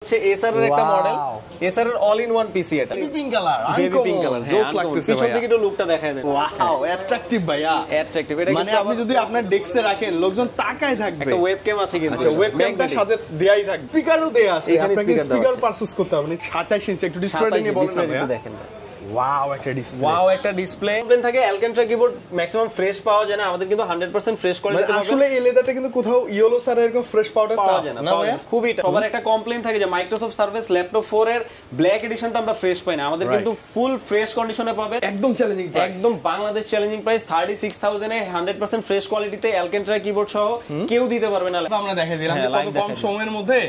হচ্ছে এসার এর একটা মডেল, এসার এর অল ইন ওয়ান পিসি এটা। Baby pink colour, baby pink colour, জোস লাগতেছে। পিছন থেকে একটু লুকটা দেখায় দেন। ওয়াও, অ্যাট্রাকটিভ ভাইয়া, অ্যাট্রাকটিভ। এটা মানে আপনি যদি আপনার ডেস্কে রাখেন লোকজন তাকায় থাকবে। একটা ওয়েবক্যাম আছে কিন্তু। আচ্ছা, ওয়েবক্যামটার সাথে দেয়াই থাকবে, স্পিকারও দেয়া আছে। আপনাকে স্পিকার পারচেজ করতে হবে না। 27 ইঞ্চি একটু ডিসপ্লে নিয়ে বলেন না ভাইয়া। দেখেন ওয়াও, একটা ডিসপ্লে, ওয়াও একটা ডিসপ্লে। প্লেন থাকে অ্যালকান্ট্রা কিবোর্ড, ম্যাক্সিমাম ফ্রেশ পাওয়া যায় না, আমাদের কিন্তু 100% ফ্রেশ কোয়ালিটি পাবেন। আসলে এই লেদারটা কিন্তু কোথাও ইয়েলো স্যার এরকম ফ্রেশ পাউডার পাওয়া যায় না ভাইয়া। খুবই সবার একটা কমপ্লেইন থাকে যে মাইক্রোসফট সার্ফেস ল্যাপটপ 4 এর ব্ল্যাক এডিশনটা আমরা ফ্রেশ পাই না, আমাদের কিন্তু ফুল ফ্রেশ কন্ডিশনে পাবেন। একদম চ্যালেঞ্জিং প্রাইস, একদম বাংলাদেশ চ্যালেঞ্জিং প্রাইস 36000 এ 100% ফ্রেশ কোয়ালিটিতে অ্যালকান্ট্রা কিবোর্ড সহ কেউ দিতে পারবে না। আমরা দেখাই দিলাম যে কত কম সময়ের মধ্যে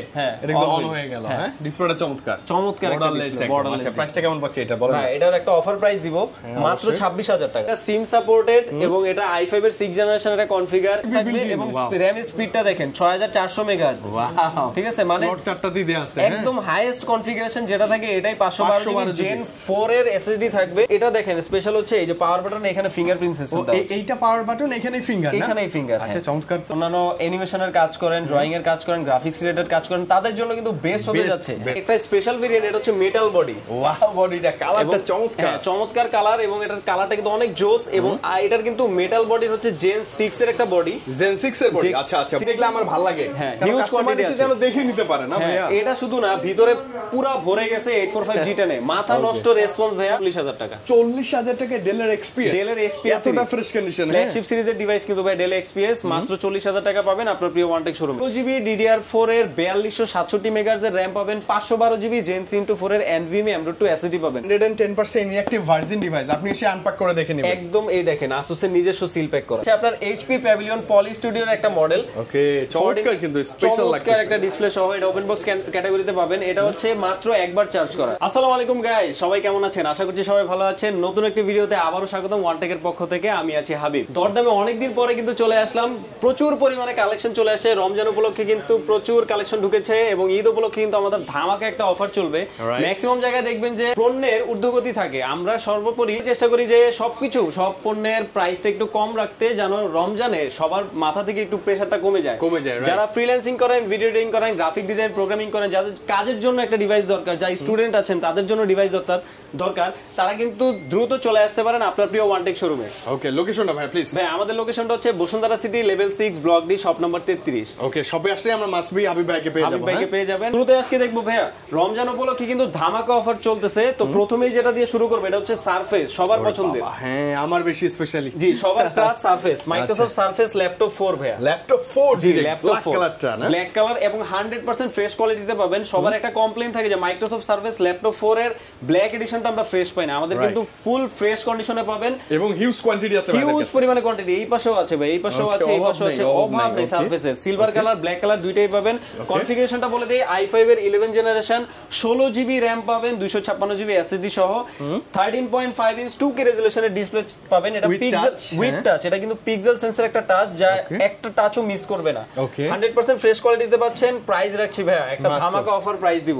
এটা একদম অন হয়ে গেল। হ্যাঁ, ডিসপ্লেটা চমৎকার চমৎকার একটা ডিসপ্লে। আচ্ছা, প্রাইসটা কেমন পাচ্ছে এটা বলেন? হ্যাঁ, এটার একটা অফার প্রাইস দিব মাত্র 26000 টাকা। এটা সিম সাপোর্টেড এবং এটা i5 এর 6th জেনারেশন এটা কনফিগার থাকবে এবং র‍্যাম স্পিডটা দেখেন 6400 মেগাহার্টজ। ওয়াও, ঠিক আছে, মানে স্লট চারটা দিয়ে আছে। একদম হাইয়েস্ট কনফিগারেশন যেটা থাকে এটাই 512 জেন 4 এর SSD থাকবে। এটা দেখেন স্পেশাল হচ্ছে এই যে পাওয়ার বাটন, এখানে ফিঙ্গারপ্রিন্ট সিস্টেম দাও। এইটা পাওয়ার বাটন, এখানেই ফিঙ্গার, না এখানেই ফিঙ্গার। আচ্ছা, চমৎকার। অন্যান্য অ্যানিমেশনের কাজ করেন, ড্রয়িং এর কাজ করেন, গ্রাফিক্স রিলেটেড কাজ করেন, তাদের জন্য কিন্তু বেস্ট হতে যাচ্ছে। একটা স্পেশাল ভেরিয়েন্ট, এটা হচ্ছে মেটাল বডি। ওয়াও, বডিটা কালারটা চমৎকার, চমৎকার কালার এবং এটার কালারটা কিন্তু অনেক জোস। এবং এটার কিন্তু মেটাল বডির হচ্ছে জেন 6 এর একটা বডি, জেন 6 এর বডি। আচ্ছা আচ্ছা, দেখলে আমার ভালো লাগে। হ্যাঁ, হিউজ কোয়ান্টিটি আছে, যেন দেখে নিতে পারে না ভাইয়া। এটা শুধু না, ভিতরে পুরো ভরে গেছে 845 G10 এ। মাথা নষ্ট রেসপন্স ভাইয়া। 40000 টাকা। 40000 টাকা ডেলের এক্সপিএস। ডেলের এক্সপিএস এতটা ফ্রেশ কন্ডিশন, ফ্ল্যাগশিপ সিরিজের ডিভাইস কিন্তু ভাই ডেল এক্সপিএস মাত্র 40000 টাকা পাবেন আপনার প্রিয় ওয়ানটেক শোরুমে। 2GB DDR4 এর 4267 মেগাহার্টজ এর র‍্যাম পাবেন, 512GB Gen 3x4 এর NVMe M.2 SSD পাবেন। 110% ইনঅ্যাক্টিভ ভার্জিন ডিভাইস, আপনি এসে আনপ্যাক করে দেখে নেবেন। একদম এই দেখেন Asus এর নিজস্ব সিল প্যাক করা। আচ্ছা, আপনার HP Pavilion Poly Studio এর একটা মডেল। ওকে, চমৎকার, কিন্তু স্পেশাল লাগছে। একটা ডিসপ্লে সহ এটা ওপেন বক্স ক্যাটাগরিতে পাবেন। এটা হচ্ছে মাত্র একবার চার্জ করা। আসসালামু আলাইকুম গাইস, সবাই কেমন আছেন? আশা করছি সবাই ভালো আছেন। নতুন একটি ভিডিওতে আবারো স্বাগতম ওয়ানটেকের পক্ষ থেকে। আমি আছি হাবিব। দরদামে অনেকদিন পরে কিন্তু চলে আসলাম। প্রচুর পরিমাণে কালেকশন চলে আসে। রমজান উপলক্ষে কিন্তু প্রচুর কালেকশন ঢুকেছে এবং ঈদ উপলক্ষে কিন্তু আমাদের ধামাকা একটা অফার চলবে। ম্যাক্সিমাম জায়গায় দেখবেন যে পণ্যের ঊর্ধ্বগতি থাকে। আমরা সর্বোপরি চেষ্টা করি যে সব পণ্যের প্রাইসটা একটু কম রাখতে, যেন রমজানে সবার মাথা থেকে একটু প্রেসারটা কমে যায়। যারা ফ্রিল্যান্সিং করেন, ভিডিও এডিটিং করেন, গ্রাফিক ডিজাইন, প্রোগ্রামিং করেন, যাদের কাজের জন্য একটা ডিভাইস দরকার, যারা স্টুডেন্ট আছেন তাদের জন্য ডিভাইস দরকার, তারা কিন্তু দ্রুত চলে আসতে পারেন আপনার প্রিয় ওয়ানটেক শোরুমে। ওকে, লোকেশনটা ভাই প্লিজ। ভাই, আমাদের লোকেশনটা হচ্ছে Bashundhara city level 6 block D shop number 33। ওকে, শপে আসলে আমরা মাসবি হাবিব ভাইকে পেয়ে যাবেন। শুরুতে আজকে দেখবো ভাইয়া রমজান উপলক্ষে কিন্তু ধামাকা অফার চলতেছে। তো প্রথমেই যেটা দিয়ে শুরু করব এটা হচ্ছে সারফেস, সবার পছন্দের। হ্যাঁ, আমার বেশি স্পেশালি। জি, সবার class surface, Microsoft surface laptop 4 ভাইয়া। ল্যাপটপ 4, জি, ল্যাপটপ 4 কালারটা না, ব্ল্যাক কালার এবং 100% ফ্রেশ কোয়ালিটিতে পাবেন। সবার একটা কমপ্লেইন থাকে যে মাইক্রোসফট সারফেস ল্যাপটপ 4 এর ব্ল্যাক এডিশনটা আমরা ফ্রেশ পাই না, আমাদের কিন্তু ফুল ফ্রেশ কন্ডিশনে পাবেন এবং হিউজ কোয়ান্টিটি আছে, হিউজ পরিমাণে কোয়ান্টিটি। এই পাশেও আছে ভাই, এই পাশেও আছে, এই পাশেও আছে, অভাব নেই সারফেসের। সিলভার কালার, ব্ল্যাক কালার দুইটাই পাবেন। কনফিগারেশনটা বলে দেই, i5 এর 11 জেনারেশন, 16GB RAM পাবেন, 256GB SSD সহ, 13.5 ইঞ্চ 2K রেজোলিউশনের ডিসপ্লে পাবেন। এটা পিক্সেল উইথ টাচ, এটা কিন্তু পিক্সেল সেন্সর একটা টাচ, যা একটা টাচও মিস করবে না। 100% ফ্রেশ কোয়ালিটিতে পাচ্ছেন। প্রাইস রাখছি ভাইয়া একটা ধামাকা অফার প্রাইস দিব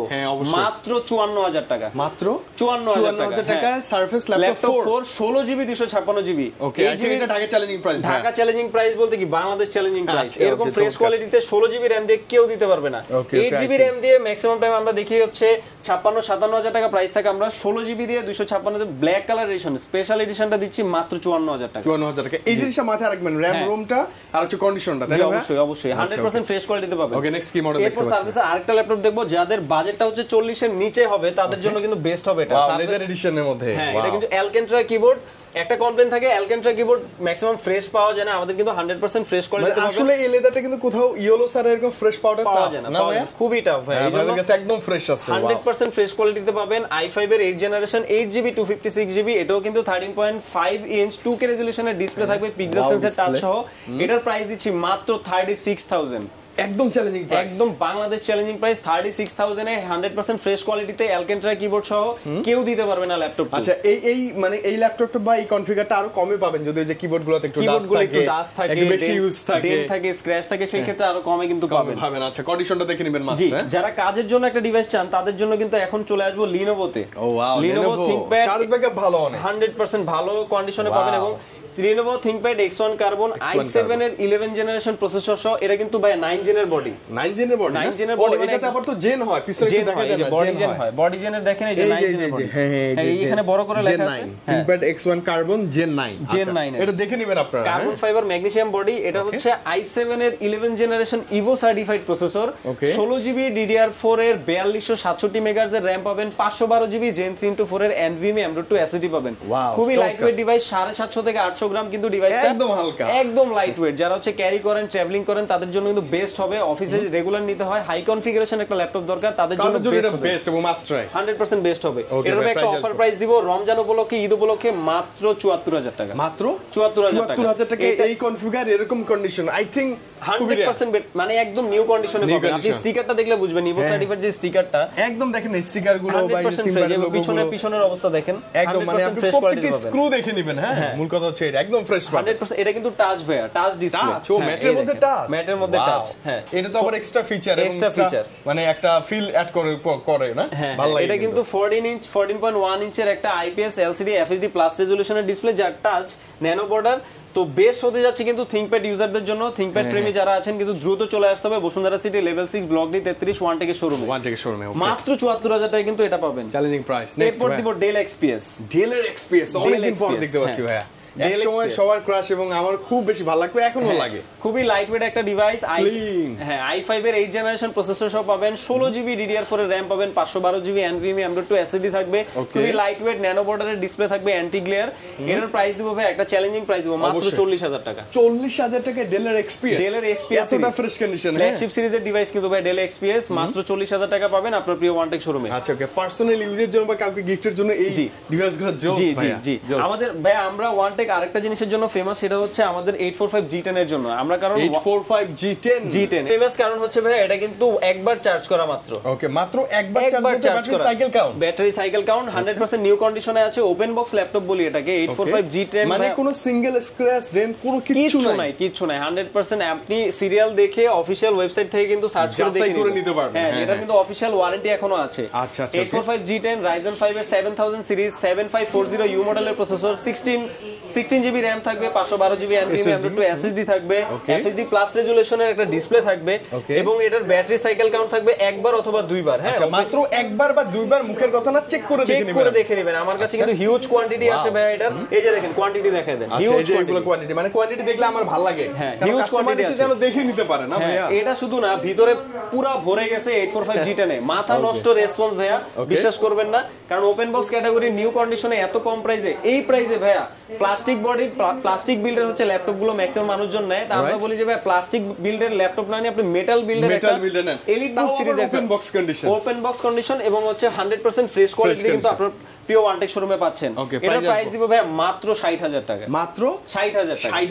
মাত্র 54000 টাকা। মাত্র 54000 টাকা সারফেস ল্যাপটপ 4 16GB 256GB। ওকে, এটা Dhaka challenging price. Dhaka challenging price বলতে কি বাংলাদেশ চ্যালেঞ্জিং প্রাইস। এরকম ফ্রেশ কোয়ালিটিতে 16GB RAM দিয়ে কেউ দিতে পারবে না। 8GB RAM দিয়ে ম্যাক্সিমাম টাইম আমরা দেখি হচ্ছে 56-57000 টাকা প্রাইস থাকে। আমরা 16GB দিয়ে 256 ব্ল্যাক কালার এডিশন, স্পেশাল এডিশনটা দিচ্ছি মাত্র 54000 টাকা। 54000 টাকা। এই জিনিসটা মাথায় রাখবেন, RAM রোমটা আর হচ্ছে কন্ডিশনটা, তাই না? অবশ্যই 100% ফ্রেশ কোয়ালিটিতে পাবেন। ওকে, নেক্সট কি মডেল দেখতে পাচ্ছেন? এরপর সার্ভিসে আরেকটা ল্যাপটপ দেখবো যাদের বাজেটটা হচ্ছে 40 এর নিচে হবে, তাদের জন্য কিন্তু বেস্ট হবে এটা। লেদার এডিশনের মধ্যে। হ্যাঁ, এটা কিন্তু অ্যালকান্ট্রা কিবোর্ড। একটা কমপ্লেইন থাকে অ্যালকান্ট্রা কিবোর্ড ম্যাক্সিমাম ফ্রেশ পাওয়া যায় না, আমাদের কিন্তু 100% ফ্রেশ কোয়ালিটি পাবেন। আসলে এই লেদারটা কিন্তু কোথাও ইয়েলো স্যার এরকম ফ্রেশ পাউডার পাওয়া যায় না, খুবই টাফ ভাই। এই জন্য একদম ফ্রেশ আছে, 100% ফ্রেশ কোয়ালিটিতে পাবেন। i5 এর 8th জেনারেশন, 8GB 256GB, এটাও কিন্তু 13.5 ইঞ্চ 2K রেজোলিউশনের ডিসপ্লে থাকবে, পিক্সেল সেন্সর টাচ সহ। এটার প্রাইস দিচ্ছি মাত্র 36000। একদম চ্যালেঞ্জিং প্রাইস, একদম বাংলাদেশ চ্যালেঞ্জিং প্রাইস। 36000 এ 100% ফ্রেশ কোয়ালিটিতে অ্যালকান্ট্রা কিবোর্ড সহ কেউ দিতে পারবে না ল্যাপটপ। আচ্ছা, এই মানে এই ল্যাপটপটা বা এই কনফিগারটা আরো কমে পাবেন যদি ওই যে কিবোর্ডগুলোতে একটু ডাস্ট থাকে, একটু বেশি ইউজ থাকে, ডেন্ট থাকে, স্ক্র্যাচ থাকে, সেই ক্ষেত্রে আরো কমে কিন্তু পাবেন। আচ্ছা, কন্ডিশনটা দেখে নেবেন মাস্ট। যারা কাজের জন্য একটা ডিভাইস চান তাদের জন্য কিন্তু এখন চলে আসবো লিনোভোতে। Oh wow, Lenovo ThinkPad, charge backup ভালো, অনেক 100% ভালো কন্ডিশনে পাবেন এবং Lenovo ThinkPad X1 Carbon i7 এর 11 জেনারেশন প্রসেসর সহ, এটা কিন্তু ভাই 9 জেনের বডি, 9 জেনের বডি, 9 জেনের বডি, মানে এটাতে আবার তো জেন হয়, পিছনে কি দেখা যায়, বডি জেন হয়, বডি জেনের দেখেন এই যে 9 জেনের বডি, হ্যাঁ এখানে বড় করে লেখা আছে ThinkPad X1 Carbon Gen 9, Gen 9 এটা দেখে নেবেন আপনারা। কার্বন ফাইবার ম্যাগনেসিয়াম বডি, এটা হচ্ছে i7 এর 11 generation Ivo certified processor, 16GB DDR4 এর 4267 মেগাহার্জ এর র‍্যাম পাবেন, 512GB Gen 3x4 এর NVMe M.2 SSD পাবেন। খুবই লাইটওয়েট ডিভাইস, 750 থেকে 800 গ্রাম কিন্তু ডিভাইসটা একদম হালকা, একদম লাইটওয়েট। যারা হচ্ছে ক্যারি করেন, ট্রাভেলিং করেন, তাদের জন্য কিন্তু বেস্ট হবে। অফিসে রেগুলার নিতে হয়, হাই কনফিগারেশন একটা ল্যাপটপ দরকার, তাদের জন্য বেস্ট এবং মাস্ট ট্রাই, 100% বেস্ট হবে। এটার একটা অফার প্রাইস দিব রমজান উপলক্ষে, ঈদ উপলক্ষে মাত্র 74000 টাকা, মাত্র 74000 টাকা। এই কনফিগার এরকম কন্ডিশন আই থিংক 100% মানে একদম নিউ কন্ডিশনে পাবেন। আপনি স্টিকারটা দেখলে বুঝবেন, ইভো সার্টিফাইড যে স্টিকারটা, একদম দেখেন স্টিকার গুলো বা পিছনের অবস্থা দেখেন, একদম মানে আপনি প্রত্যেকটা স্ক্রু দেখে নেবেন। হ্যাঁ, মূল কথা হচ্ছে এটা একদম ফ্রেশ পাবেন 100%। এটা কিন্তু টাচ ভাইয়া, টাচ ডিসপ্লে, ও ম্যাটের মধ্যে টাচ, ম্যাটের মধ্যে টাচ। হ্যাঁ, এটা তো আবার এক্সট্রা ফিচার, মানে একটা ফিল অ্যাড করে না, ভালো লাগে। এটা কিন্তু 14.1 ইঞ্চের একটা IPS LCD FHD প্লাস রেজোলিউশনের ডিসপ্লে, যার টাচ ন্যানো বর্ডার। তো বেশ হতে যাচ্ছে কিন্তু ThinkPad ইউজারদের জন্য। ThinkPad প্রেমী যারা আছেন কিন্তু দ্রুত চলে আসতে হবে Bashundhara city level 6 block D 33 ওয়ানটেকের শোরুমে, মাত্র 74000 টাকায় কিন্তু এটা পাবেন, চ্যালেঞ্জিং প্রাইস। এরপর দিব ডেল XPS, অনেকদিন পর দেখতে পাচ্ছি ভাইয়া, এক সময় সবার ক্রাশ এবং আমার খুব বেশি ভালো লাগতো, এখনো লাগে। খুবই লাইটওয়েট একটা ডিভাইস, i5 এর 8 জেনারেশন প্রসেসর সহ পাবেন, 16GB DDR4 এর RAM পাবেন, 512GB NVMe M.2 SSD থাকবে, খুবই লাইটওয়েট ন্যানো বর্ডারের ডিসপ্লে থাকবে, অ্যান্টি গ্লেয়ার। এর প্রাইস দিব ভাই একটা চ্যালেঞ্জিং প্রাইস দিব, মাত্র 40000 টাকা। 40000 টাকা ডেলের XPS, এতটা ফ্রেশ কন্ডিশন, ফ্ল্যাগশিপ সিরিজের ডিভাইস কিন্তু ভাই ডেল XPS মাত্র 40000 টাকা পাবেন আপনার প্রিয় ওয়ানটেক শোরুমে। আচ্ছা, ওকে, পার্সোনাল ইউজের জন্য বা কাউকে গিফটের জন্য এই ডিভাইসগুলো জোস ভাই। জি আমাদের ভাই, আমরা ওয়ানটেক আরেকটা জিনিসের জন্য ফেমাস, সেটা হচ্ছে আমাদের 845 G10 এর জন্য। আমরা কারণ 845 G10 ফেমাস কারণ হচ্ছে ভাই এটা কিন্তু একবার চার্জ করা মাত্র, ওকে, মাত্র একবার চার্জ করা, ব্যাটারি সাইকেল কাউন্ট 100% নিউ কন্ডিশনে আছে, ওপেন বক্স ল্যাপটপ বলি এটাকে। 845 G10 মানে কোনো সিঙ্গেল স্ক্র্যাচ ডেন্ট কোনো কিছু নাই 100% আপনি সিরিয়াল দেখে অফিশিয়াল ওয়েবসাইট থেকে কিন্তু সার্চ করে দেখে নিতে পারবেন। হ্যাঁ, এটা কিন্তু অফিশিয়াল ওয়ারেন্টি এখনো আছে। আচ্ছা, 845 G10 Ryzen 5 এর 7000 সিরিজ 7540U মডেলের প্রসেসর, 16GB RAM থাকবে, 512GB NVMe M.2 SSD থাকবে, FHD প্লাস রেজোলিউশনের একটা ডিসপ্লে থাকবে, এবং এটার ব্যাটারি সাইকেল কাউন্ট থাকবে একবার অথবা দুইবার। হ্যাঁ, মাত্র একবার বা দুইবার, মুখের কথা না, চেক করে দেখে নেবেন। আমার কাছে কিন্তু হিউজ কোয়ান্টিটি আছে ভাই এটার, এই যে দেখেন কোয়ান্টিটি দেখায় দেন, হিউজ কোয়ান্টিটি, মানে কোয়ান্টিটি দেখলে আমার ভালো লাগে। হ্যাঁ, হিউজ কোয়ান্টিটি আছে, যেন দেখে নিতে পারে না ভাইয়া। এটা শুধু না, ভিতরে পুরো ভরে গেছে 845 G10 এ, মাথা নষ্ট রেসপন্স ভাইয়া, বিশ্বাস করবেন না। কারণ ওপেন বক্স ক্যাটাগরি নিউ কন্ডিশনে এত কম প্রাইসে, এই প্রাইসে ভাইয়া প্লাস্টিক বডি প্লাস্টিক বিল্ডের হচ্ছে ল্যাপটপ গুলো ম্যাক্সিমাম মানুষজন নেয়, তা আমরা বলি যে ভাই প্লাস্টিক বিল্ডের ল্যাপটপ না নিয়ে আপনি মেটাল বিল্ডের একটা এলিট বুক সিরিজের ওপেন বক্স কন্ডিশন এবং হচ্ছে 100% ফ্রেশ কোয়ালিটি কিন্তু আপনার প্রিয় ওয়ানটেক শোরুমে পাচ্ছেন। এটার প্রাইস দিব ভাই মাত্র 60000 টাকা, মাত্র 60000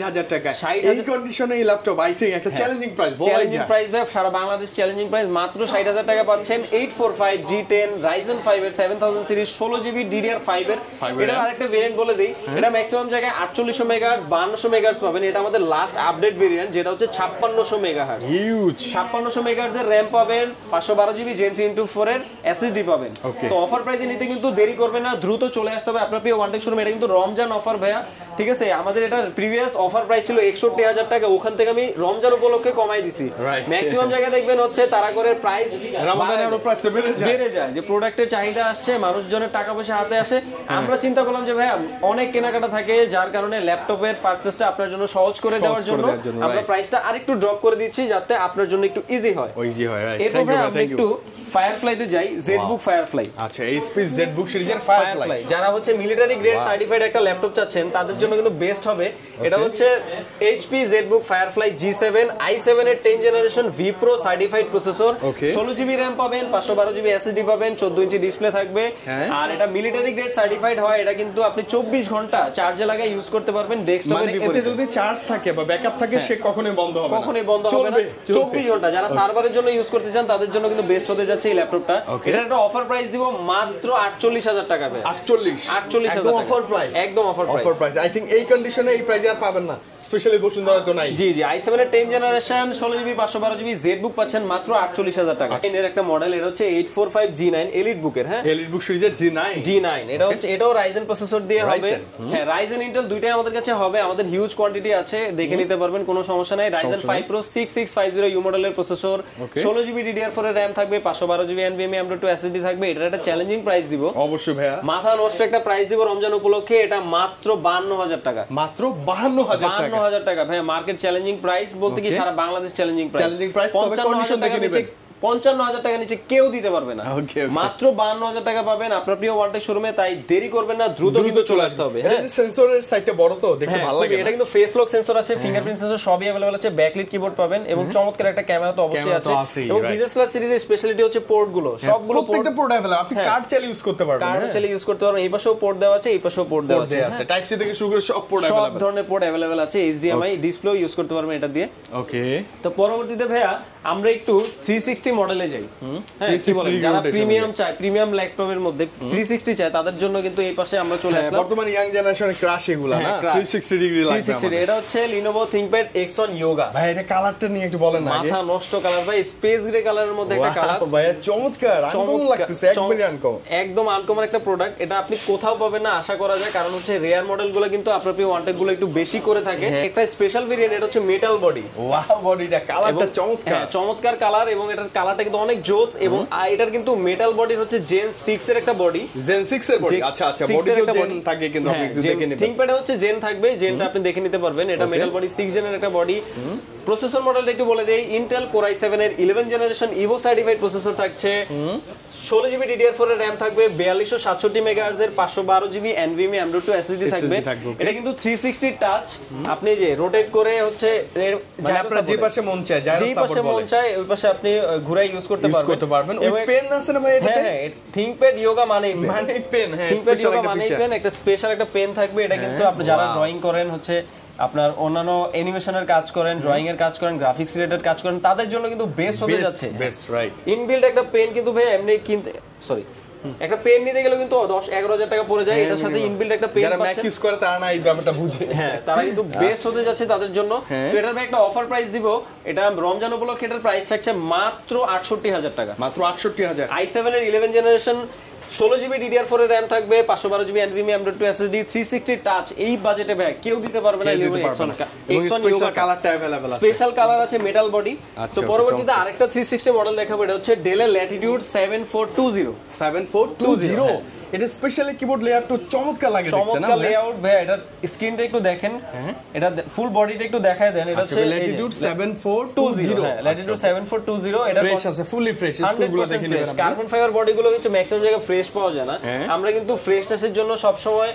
টাকা। এই কন্ডিশনে এই ল্যাপটপ আই থিং একটা চ্যালেঞ্জিং প্রাইস, চ্যালেঞ্জিং প্রাইস ভাই, সারা বাংলাদেশ চ্যালেঞ্জিং প্রাইস, মাত্র 60000 টাকা পাচ্ছেন। 845 G10 Ryzen 5 এর 7000 সিরিজ 16GB DDR5 এর। এটা আরেকটা ভেরিয়েন্ট বলে দেই, এটা ম্যাক্সিমাম জায়গায় 4800 মেগাহার্টজ 5200 মেগাহার্টজ পাবেন। এটা আমাদের লাস্ট আপডেট ভেরিয়েন্ট, যেটা হচ্ছে 5600 মেগাহার্টজ, হিউজ 5600 মেগাহার্টজ এর RAM পাবেন, 512GB Gen 3x4 এর SSD পাবেন। তো অফার প্রাইসে নিতে কিন্তু দেরি করবেন না, দ্রুত চলে আসতে হবে আপনার প্রিয় ওয়ানটেক শোরুমে। এটা কিন্তু রমজান অফার ভাইয়া, ঠিক আছে? আমাদের এটা প্রিভিয়াস অফার প্রাইস ছিল 61000 টাকা, ওখান থেকে আমি রমজান উপলক্ষে কমাই দিছি। ম্যাক্সিমাম জায়গায় দেখবেন হচ্ছে তারা করে প্রাইস রমজানের প্রাইসটা বেড়ে যায়, যে প্রোডাক্টের চাহিদা আসছে, মানুষজনের টাকা পয়সা হাতে আসে। আমরা চিন্তা করলাম যে ভাইয়া অনেক কেনাকাটা থাকে, যার কারণে ল্যাপটপের পারচেজটা আপনার জন্য সহজ করে দেওয়ার জন্য আমরা প্রাইসটা আরেকটু ড্রপ করে দিচ্ছি, যাতে আপনার জন্য একটু ইজি হয়। এরপর ভাই আমরা একটু ফায়ারফ্লাইতে যাই, জেডবুক ফায়ারফ্লাই। আচ্ছা, এইচপি জেডবুক সিরিজের ফায়ারফ্লাই, যারা হচ্ছে মিলিটারি গ্রেড সার্টিফাইড একটা ল্যাপটপ চাচ্ছেন তাদের জন্য কিন্তু বেস্ট হবে। এটা হচ্ছে HP ZBook firefly G7 i7 এর 10 generation V Pro certified processor, 16GB RAM পাবেন, 512GB SSD পাবেন, 14 ইঞ্চি ডিসপ্লে থাকবে। আর এটা মিলিটারি গ্রেড সার্টিফাইড হয়, এটা কিন্তু আপনি 24 ঘন্টা চার্জে লাগাই ইউজ করতে পারবেন ডেস্কটপের বিপরীতে। এতে যদি চার্জ থাকে বা ব্যাকআপ থাকে সে কখনোই বন্ধ হবে না, কখনোই বন্ধ হবে না, 24 ঘন্টা। যারা সার্ভারের জন্য ইউজ করতে চান তাদের জন্য কিন্তু বেস্ট হতে যাচ্ছে এই ল্যাপটপটা। এটার একটা অফার প্রাইস দিব মাত্র 48000 টাকা। 48000 অফার প্রাইস, একদম অফার প্রাইস। আই থিং এই কন্ডিশনে এই প্রাইসে আর পাবেন না, স্পেশালি বসুন্ধরা তো নাই। জি i7 এর 10 জেনারেশন 16GB 512GB জেডবুক পাচ্ছেন মাত্র 48000 টাকা। এর একটা মডেল, এটা হচ্ছে 845 G9 এলিট বুকের। হ্যাঁ, এলিট বুক সিরিজের G9, এটা হচ্ছে, এটাও Ryzen প্রসেসর দিয়ে হবে। হ্যাঁ, Ryzen Ryzen Intel দুইটাই আমাদের কাছে হবে, আমাদের হিউজ কোয়ান্টিটি আছে, দেখে নিতে পারবেন, কোনো সমস্যা নাই। Ryzen 5 Pro 6650 U মডেলের প্রসেসর, 16GB DDR4 এর RAM থাকবে, 512GB NVMe M.2 SSD থাকবে। এটা একটা চ্যালেঞ্জিং প্রাইস দিব অবশ্যই ভাইয়া, মাথা নষ্ট একটা প্রাইস দিব রমজান উপলক্ষে। এটা মাত্র 52000 টাকা, মাত্র 52000 টাকা, 52000 টাকা ভাইয়া। মার্কেট চ্যালেঞ্জিং প্রাইস বলতে কি সারা বাংলাদেশ চ্যালেঞ্জিং প্রাইস। তবে কন্ডিশন দেখে নিবেন, 55000 টাকা নিচে কেউ দিতে পারবে না, মাত্র 52000 টাকা পাবেন আপনার প্রিয় ওয়ালটেক শোরুমে। তাই দেরি করবেন না, দ্রুত কিন্তু চলে আসতে হবে। হ্যাঁ, সেন্সরের সাইডটা বড় তো দেখতে ভালো লাগে। এটা কিন্তু ফেস লক সেন্সর আছে, ফিঙ্গারপ্রিন্ট সেন্সর সবই अवेलेबल আছে, ব্যাকলিট কিবোর্ড পাবেন এবং চমৎকার একটা ক্যামেরা তো অবশ্যই আছে। এবং বিজনেস ক্লাস সিরিজের স্পেশালিটি হচ্ছে পোর্ট গুলো, সবগুলো প্রত্যেকটা পোর্ট अवेलेबल, আপনি কার্ড চালিয়ে ইউজ করতে পারবেন, কার্ড চালিয়ে ইউজ করতে পারবেন। এই পাশেও পোর্ট দেওয়া আছে, এই পাশেও পোর্ট দেওয়া আছে, টাইপ সি থেকে শুরু করে সব পোর্ট अवेलेबल, সব ধরনের পোর্ট अवेलेबल আছে। HDMI ডিসপ্লেও ইউজ করতে পারবেন এটা দিয়ে। ওকে, তো পরবর্তীতে ভাইয়া আমরা একটু 360 মডেলে যাই। হ্যাঁ, কি বলেন, যারা প্রিমিয়াম চায়, প্রিমিয়াম ল্যাপটপের মধ্যে 360 চায়, তাদের জন্য কিন্তু এই পাশে আমরা চলে আসলাম। বর্তমানে ইয়াং জেনারেশনের ক্রাশ এগুলা না, 360 ডিগ্রি লাগবে। 360 এটা হচ্ছে Lenovo ThinkPad X1 Yoga। ভাই এটা কালারটা নিয়ে একটু বলেন না, মাথা নষ্ট কালার ভাই, স্পেস গ্রে কালারের মধ্যে একটা কালার ভাই, চমৎকার, আনকমন লাগতেছে, একবারই আনকমন, একদম আনকমন একটা প্রোডাক্ট। এটা আপনি কোথাও পাবেন না আশা করা যায়, কারণ হচ্ছে রেয়ার মডেলগুলো কিন্তু আপনার প্রিয় ওয়ান্টেড গুলো একটু বেশি করে থাকে। একটা স্পেশাল ভেরিয়েন্ট, এটা হচ্ছে মেটাল বডি। ওয়াও, বডিটা কালারটা চমৎকার, চমৎকার কালার, এবং এটার কালারটা কিন্তু অনেক জোস। এবং এটার কিন্তু মেটাল বডির হচ্ছে Gen 6 এর একটা বডি, Gen 6 এর বডি। আচ্ছা আচ্ছা, বডিতে জেন থাকে কিন্তু আপনি একটু দেখে নেবেন। ThinkPad এ হচ্ছে জেন থাকবে, জেনটা আপনি দেখে নিতে পারবেন। এটা মেটাল বডি 6 জেনের একটা বডি। প্রসেসর মডেলটা একটু বলে দেই, Intel Core i7 এর 11 জেনারেশন Evo সার্টিফাইড প্রসেসর থাকছে, 16GB DDR4 এর RAM থাকবে, 4267 MHz এর 512GB NVMe M.2 SSD থাকবে। এটা কিন্তু 360 টাচ, আপনি যে রোটেট করে হচ্ছে আপনার যে পাশে মন চায়, যে পাশে মন চায় ওই পাশে আপনি ঘুরাই ইউজ করতে পারবেন। ওই পেন আছে না ভাই এটাতে? হ্যাঁ, ThinkPad Yoga মানেই পেন, হ্যাঁ, ThinkPad Yoga মানেই পেন, একটা স্পেশাল একটা পেন থাকবে। এটা কিন্তু আপনি যারা ড্রয়িং করেন, হচ্ছে আপনার অন্যান্য অ্যানিমেশনের কাজ করেন, ড্রয়িং এর কাজ করেন, গ্রাফিক্স রিলেটেড কাজ করেন, তাদের জন্য কিন্তু বেস্ট হতে যাচ্ছে। Best, right. ইনবিল্ট একটা পেন কিন্তু ভাই এমনি কিনতে, সরি, একটা পেন নিতে গেলে কিন্তু 10-11 টাকা পড়ে যায়। এটার সাথে ইনবিল্ট একটা পেন যারা ম্যাক ইউজ করে তারা না এই ব্যাপারটা বুঝে, হ্যাঁ, তারা কিন্তু বেস্ট হতে যাচ্ছে তাদের জন্য। তো এটার ভাই একটা অফার প্রাইস দিব, এটা রমজান উপলক্ষে এটার প্রাইস থাকছে মাত্র 68000 টাকা, মাত্র 68000। i7 এর 11 জেনারেশন, 16GB DDR4 এর RAM থাকবে, 512GB NVMe M.2 SSD, 360 touch. এই বাজেটে ভাই কেউ দিতে পারবে না। X1 Yoga কালারটা अवेलेबल আছে, স্পেশাল কালার আছে, মেটাল বডি। তো পরবর্তীতে আরেকটা 360 মডেল দেখাবো, এটা হচ্ছে Dell এর Latitude 7420। এটা স্পেশালি কিবোর্ড লেআউট চমৎকার লাগে দেখতে, না? চমৎকার লেআউট ভাই, এটা স্ক্রিনটা একটু দেখেন, এটা ফুল বডিটা একটু দেখায় দেন। এটা হচ্ছে Latitude 7420, হ্যাঁ, Latitude 7420। এটা ফ্রেশ আছে, ফুলি ফ্রেশ, স্ক্রুগুলো দেখে নিবেন। কার্বন ফাইবার বডিগুলো হচ্ছে ম্যাক্সিমাম জায়গায় ফ্রেশ পাওয়া যায় না। আমরা কিন্তু ফ্রেশনেসের জন্য সব সময়